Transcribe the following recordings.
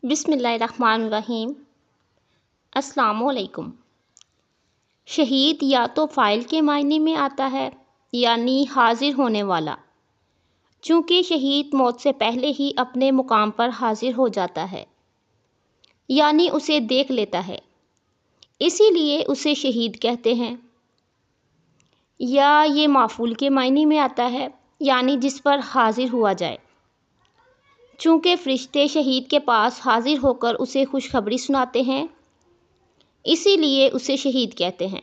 بسم اللہ الرحمن الرحیم۔ السلام علیکم۔ شہید یا تو فاعل کے معنی میں آتا ہے یعنی حاضر ہونے والا، چونکہ شہید موت سے پہلے ہی اپنے مقام پر حاضر ہو جاتا ہے یعنی اسے دیکھ لیتا ہے، اسی لیے اسے شہید کہتے ہیں۔ یا یہ مفعول کے معنی میں آتا ہے یعنی جس پر حاضر ہوا جائے، چونکہ فرشتے شہید کے پاس حاضر ہو کر اسے خوشخبری سناتے ہیں، اسی لیے اسے شہید کہتے ہیں۔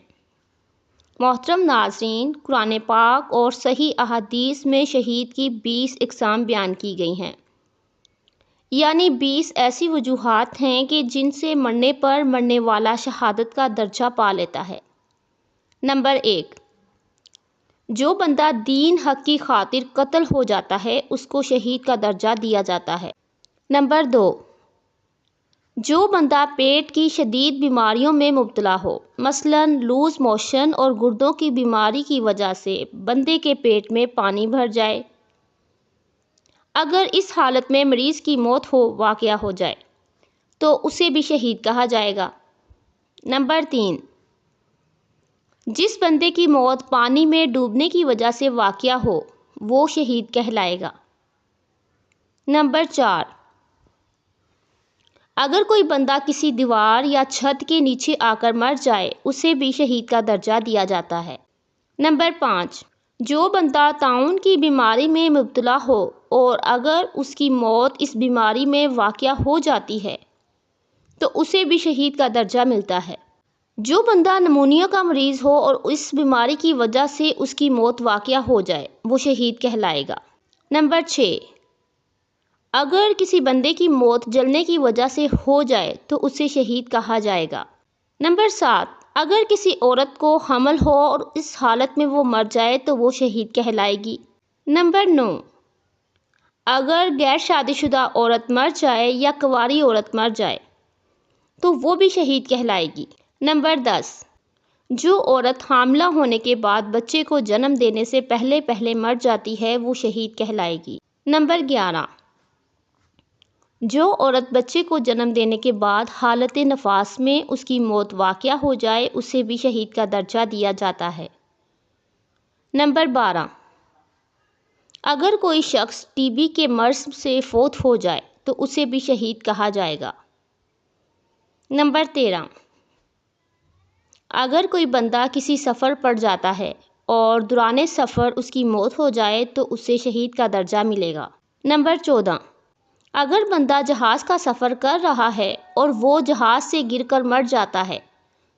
محترم ناظرین، قرآن پاک اور صحیح احادیث میں شہید کی 20 اقسام بیان کی گئی ہیں، یعنی 20 ایسی وجوہات ہیں کہ جن سے مرنے پر مرنے والا شہادت کا درجہ پا لیتا ہے۔ نمبر 1، جو بندہ دین حق کی خاطر قتل ہو جاتا ہے اس کو شہید کا درجہ دیا جاتا ہے۔ نمبر 2، جو بندہ پیٹ کی شدید بیماریوں میں مبتلا ہو، مثلاً لوز موشن اور گردوں کی بیماری کی وجہ سے بندے کے پیٹ میں پانی بھر جائے، اگر اس حالت میں مریض کی موت واقعہ ہو جائے تو اسے بھی شہید کہا جائے گا۔ نمبر 3، جس بندے کی موت پانی میں ڈوبنے کی وجہ سے واقعہ ہو وہ شہید کہلائے گا۔ نمبر 4، اگر کوئی بندہ کسی دیوار یا چھت کے نیچے آ کر مر جائے اسے بھی شہید کا درجہ دیا جاتا ہے۔ نمبر 5، جو بندہ طاعون کی بیماری میں مبتلا ہو اور اگر اس کی موت اس بیماری میں واقعہ ہو جاتی ہے تو اسے بھی شہید کا درجہ ملتا ہے۔ جو بندہ نمونیا کا مریض ہو اور اس بیماری کی وجہ سے اس کی موت واقعہ ہو جائے وہ شہید کہلائے گا۔ نمبر 6، اگر کسی بندے کی موت جلنے کی وجہ سے ہو جائے تو اسے شہید کہا جائے گا۔ نمبر 7، اگر کسی عورت کو حمل ہو اور اس حالت میں وہ مر جائے تو وہ شہید کہلائے گی۔ نمبر 9، اگر غیر شادی شدہ عورت مر جائے یا کنواری عورت مر جائے تو وہ بھی شہید کہلائے گی۔ نمبر 10، جو عورت حاملہ ہونے کے بعد بچے کو جنم دینے سے پہلے مر جاتی ہے وہ شہید کہلائے گی۔ نمبر 11، جو عورت بچے کو جنم دینے کے بعد حالت نفاس میں اس کی موت واقعہ ہو جائے اسے بھی شہید کا درجہ دیا جاتا ہے۔ نمبر 12، اگر کوئی شخص ٹی بی کے مرض سے فوت ہو جائے تو اسے بھی شہید کہا جائے گا۔ نمبر 13، اگر کوئی بندہ کسی سفر پر جاتا ہے اور دوران سفر اس کی موت ہو جائے تو اسے شہید کا درجہ ملے گا۔ نمبر 14، اگر بندہ جہاز کا سفر کر رہا ہے اور وہ جہاز سے گر کر مر جاتا ہے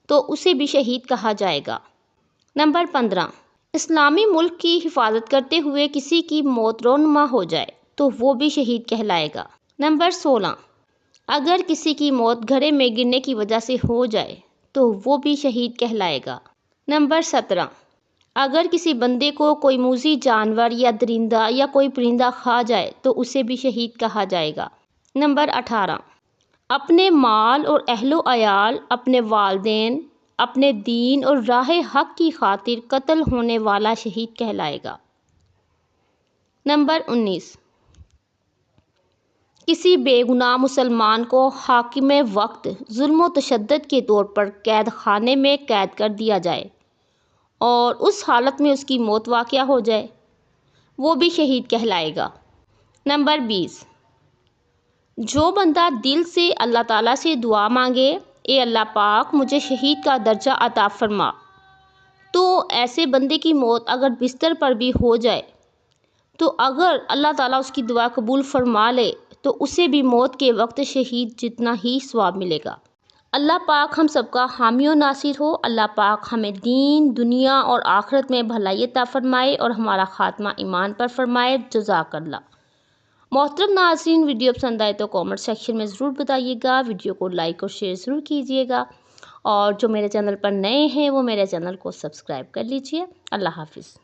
تو اسے بھی شہید کہا جائے گا۔ نمبر 15، اسلامی ملک کی حفاظت کرتے ہوئے کسی کی موت رونما ہو جائے تو وہ بھی شہید کہلائے گا۔ نمبر 16، اگر کسی کی موت گھڑے میں گرنے کی وجہ سے ہو جائے تو وہ بھی شہید کہلائے گا۔ نمبر 17، اگر کسی بندے کو کوئی موذی جانور یا درندہ یا کوئی پرندہ کھا جائے تو اسے بھی شہید کہا جائے گا۔ نمبر 18، اپنے مال اور اہل و عیال، اپنے والدین، اپنے دین اور راہ حق کی خاطر قتل ہونے والا شہید کہلائے گا۔ نمبر 19، کسی بے گناہ مسلمان کو حاکم وقت ظلم و تشدد کے طور پر قید خانے میں قید کر دیا جائے اور اس حالت میں اس کی موت واقعہ ہو جائے وہ بھی شہید کہلائے گا۔ نمبر 20، جو بندہ دل سے اللہ تعالیٰ سے دعا مانگے، اے اللہ پاک مجھے شہید کا درجہ عطا فرما، تو ایسے بندے کی موت اگر بستر پر بھی ہو جائے تو اگر اللہ تعالیٰ اس کی دعا قبول فرما لے تو اسے بھی موت کے وقت شہید جتنا ہی ثواب ملے گا۔ اللہ پاک ہم سب کا حامی و ناصر ہو۔ اللہ پاک ہمیں دین، دنیا اور آخرت میں بھلائی عطا فرمائے اور ہمارا خاتمہ ایمان پر فرمائے۔ جزاک اللہ۔ محترم ناظرین، ویڈیو پسند آئے تو کامنٹ سیکشن میں ضرور بتائیے گا، ویڈیو کو لائک اور شیئر ضرور کیجیے گا، اور جو میرے چینل پر نئے ہیں وہ میرے چینل کو سبسکرائب کر لیجیے۔ اللہ حافظ۔